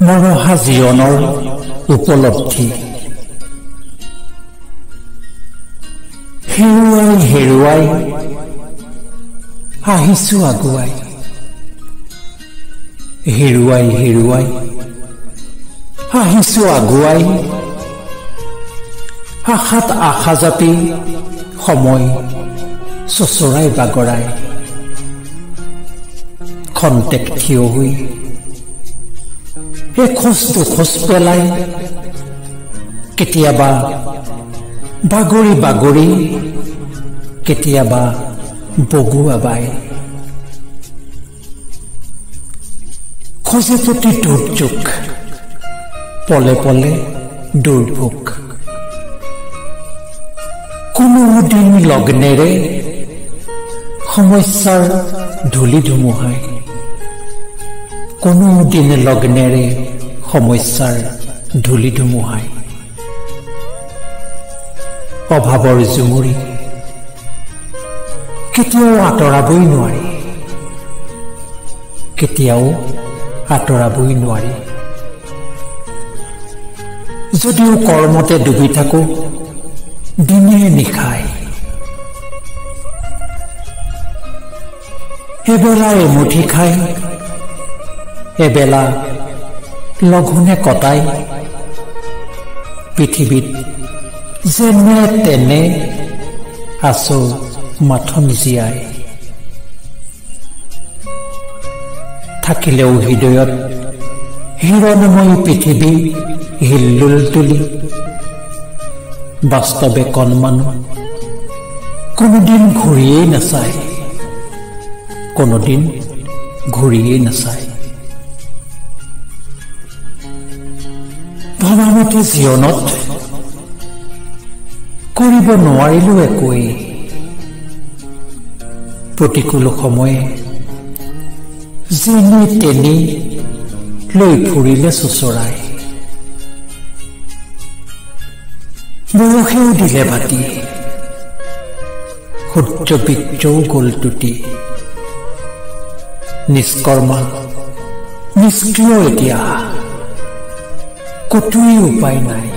মৰহা জীৱনৰ উপলব্ধি হেৰুৱাই হেৰুৱাই আহিছো আগুৱাই হেৰুৱাই হেৰুৱাই আহিছো আগুৱাই আশাত আশা জাপি সময় চচৰাই বাগৰাই খন্তেক থিয় হৈ এখোজ দুখোজ পেলাই কেতিয়াবা বাগৰি বাগৰি কেতিয়াবা বগুৱাবাই খোজে প্ৰতি দুৰ্যোগ পলে পলে দুৰ্ভোগ কোনো দিন লগ্নেৰে সমস্যাৰ ধূলি ধুমুহাই কোনো দিন লগ্নেৰে সমস্যাৰ ধূলি ধুমুহাই অভাৱৰ জুমুৰি কেতিয়াও আঁতৰাবই নোৱাৰি কেতিয়াও আঁতৰাবই নোৱাৰি যদিও কৰ্মতে ডুবি থাকো দিনে নিশাই এবেলা এমুঠি খাই এবেলা লঘোণে কটাই পৃথিৱীত যেনে তেনে আছো মাথোন জীয়াই থাকিলেও হৃদয়ত হিৰণময় পৃথিৱী হিল্লোল তুলি বাস্তৱে কণমানো কোনোদিন ঘূৰিয়েই নাচায় কোনোদিন ঘূৰিয়েই নাচায় ভবামতে জীৱনত কৰিব নোৱাৰিলো একোৱেই প্ৰতিকূল সময়ে যেনে তেনে লৈ ফুৰিলে চোচৰাই বয়সেও দিলে বাতি সূৰ্য বীৰ্যও গল তুতি নিষ্কৰ্মা নিষ্ক্ৰিয় এতিয়া কতোৱেই উপায় নাই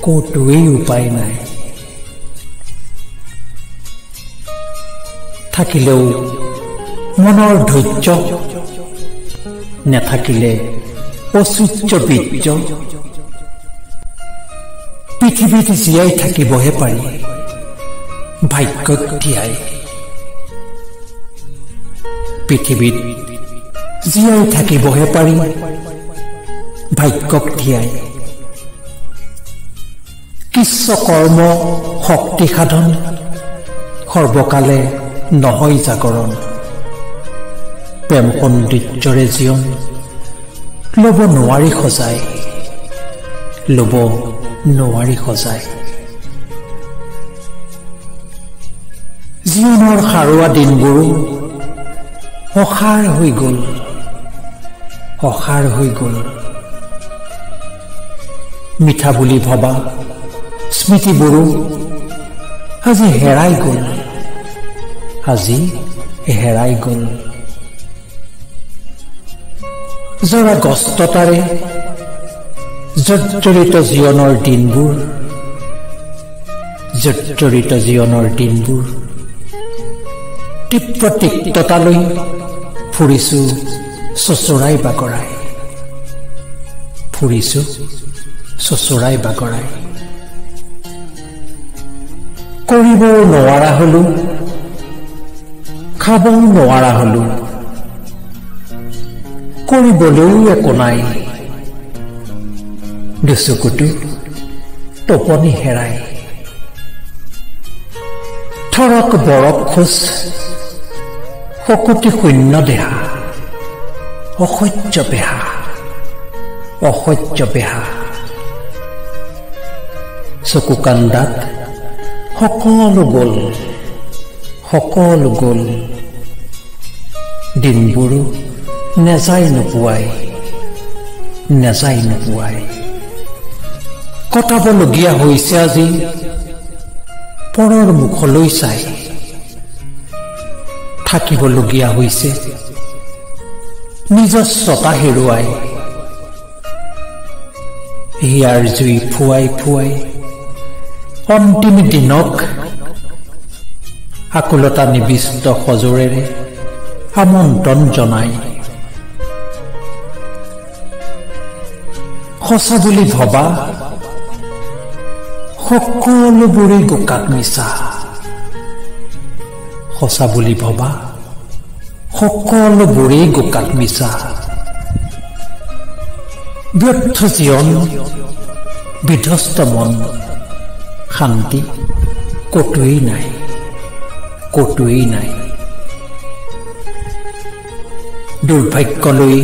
কতোৱেই উপায় নাই থাকিলেও মনৰ ধৈৰ্য নেথাকিলে অচুৰ্য বীৰ্য পৃথিৱীত জীয়াই থাকিবহে পাৰি ভাগ্যত তিয়াই পৃথিৱীত জীয়াই থাকিবহে পাৰি ভাগ্যক তিয়াই কৃচ্ছ কৰ্ম শক্তি সাধন সৰ্বকালে নহয় জাগৰণ প্ৰেম সৌন্দৰ্যৰে জীৱন ল'ব নোৱাৰি সজাই ল'ব নোৱাৰি সজাই জীৱনৰ সাৰুৱা দিনবোৰো অসাৰ হৈ গ'ল অসাৰ হৈ গ'ল মিঠা বুলি ভবা স্মৃতিবোৰো আজি হেৰাই গ'ল আজি হেৰাই গ'ল জৰা গস্ততাৰে জৰ্জৰিত জীৱনৰ দিনবোৰ জৰ্জৰিত জীৱনৰ দিনবোৰ তীব্ৰ তিক্ততালৈ ফুৰিছো চচৰাই বাগৰাই ফুৰিছো চচৰাই বাগৰাই কৰিবও নোৱাৰা হলো খাবও নোৱাৰা হলো কৰিবলৈও একো নাই দুচকুটো টোপনি হেৰাই থৰক বৰক খোজ শকুতি শূন্য দেহা অসহ্য বেহা অসহ্য বেহা চকু কান্দাত সকলো গ'ল সকলো গ'ল দিনবোৰো নেযায় নোপোৱাই নেযায় নোপোৱাই কটাবলগীয়া হৈছে আজি পৰৰ মুখলৈ চাই থাকিবলগীয়া হৈছে নিজস্বতা হেৰুৱাই হিয়াৰ জুই ফুৱাই ফুৱাই অন্তিম দিনক আকুলতা নিবিষ্ট সজোৰেৰে আমন্ত্ৰণ জনাই সঁচা বুলি ভবা সকলোবোৰে গোকাক মিছা সঁচা বুলি ভবা সকলোবোৰে গোকাক মিছা ব্যৰ্থ জীৱন বিধ্বস্ত মন শান্তি কতোৱেই নাই কতোৱেই নাই দুৰ্ভাগ্যলৈ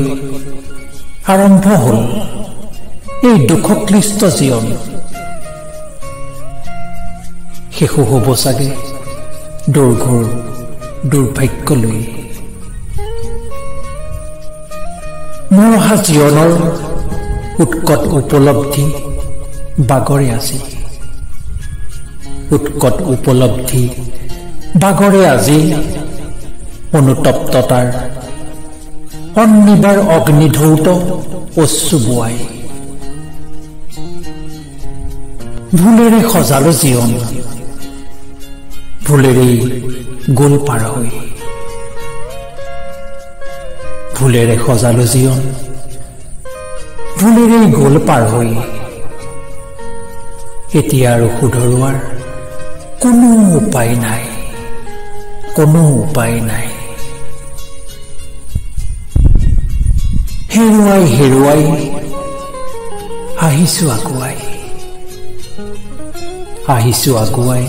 আৰম্ভ হ'ল এই দুখক্লিষ্ট জীৱন শেষো হ'ব চাগে দুৰ্ঘোৰ দুৰ্ভাগ্যলৈ মৰহা জীৱনৰ উৎকট উপলব্ধি বাগৰে আছে উৎকট উপলব্ধি বাগৰে আজি অনুতপ্ততাৰ অন্নিবাৰ অগ্নিধৌত অশ্ৰু বোৱাই ভুলেৰে সজালো জীৱন ভুলেৰেই গ'ল পাৰ হৈ ভুলেৰে সজালো জীৱন ভুলেৰেই গ'ল পাৰ হৈ এতিয়া আৰু শুধৰোৱাৰ কোনো উপায় নাই কোনো উপায় নাই হেৰুৱাই হেৰুৱাই আহিছোঁ আগুৱাই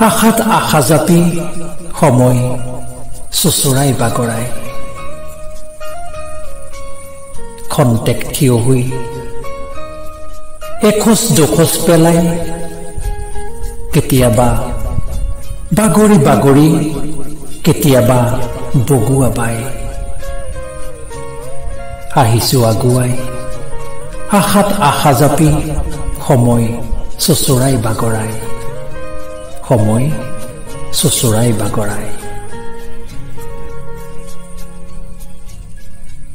আশাত আশা জাপি সময় চোচৰাই বাগৰাই খন্তেক থিয় হৈ এখোজ দুখোজ পেলাই কেতিয়াবা বাগৰি বাগৰি কেতিয়াবা বগুৱা বাই আহিছোঁ আগুৱাই আশাত আশা জাপি সময় চোচৰাই বাগৰাই সময় চোচৰাই বাগৰাই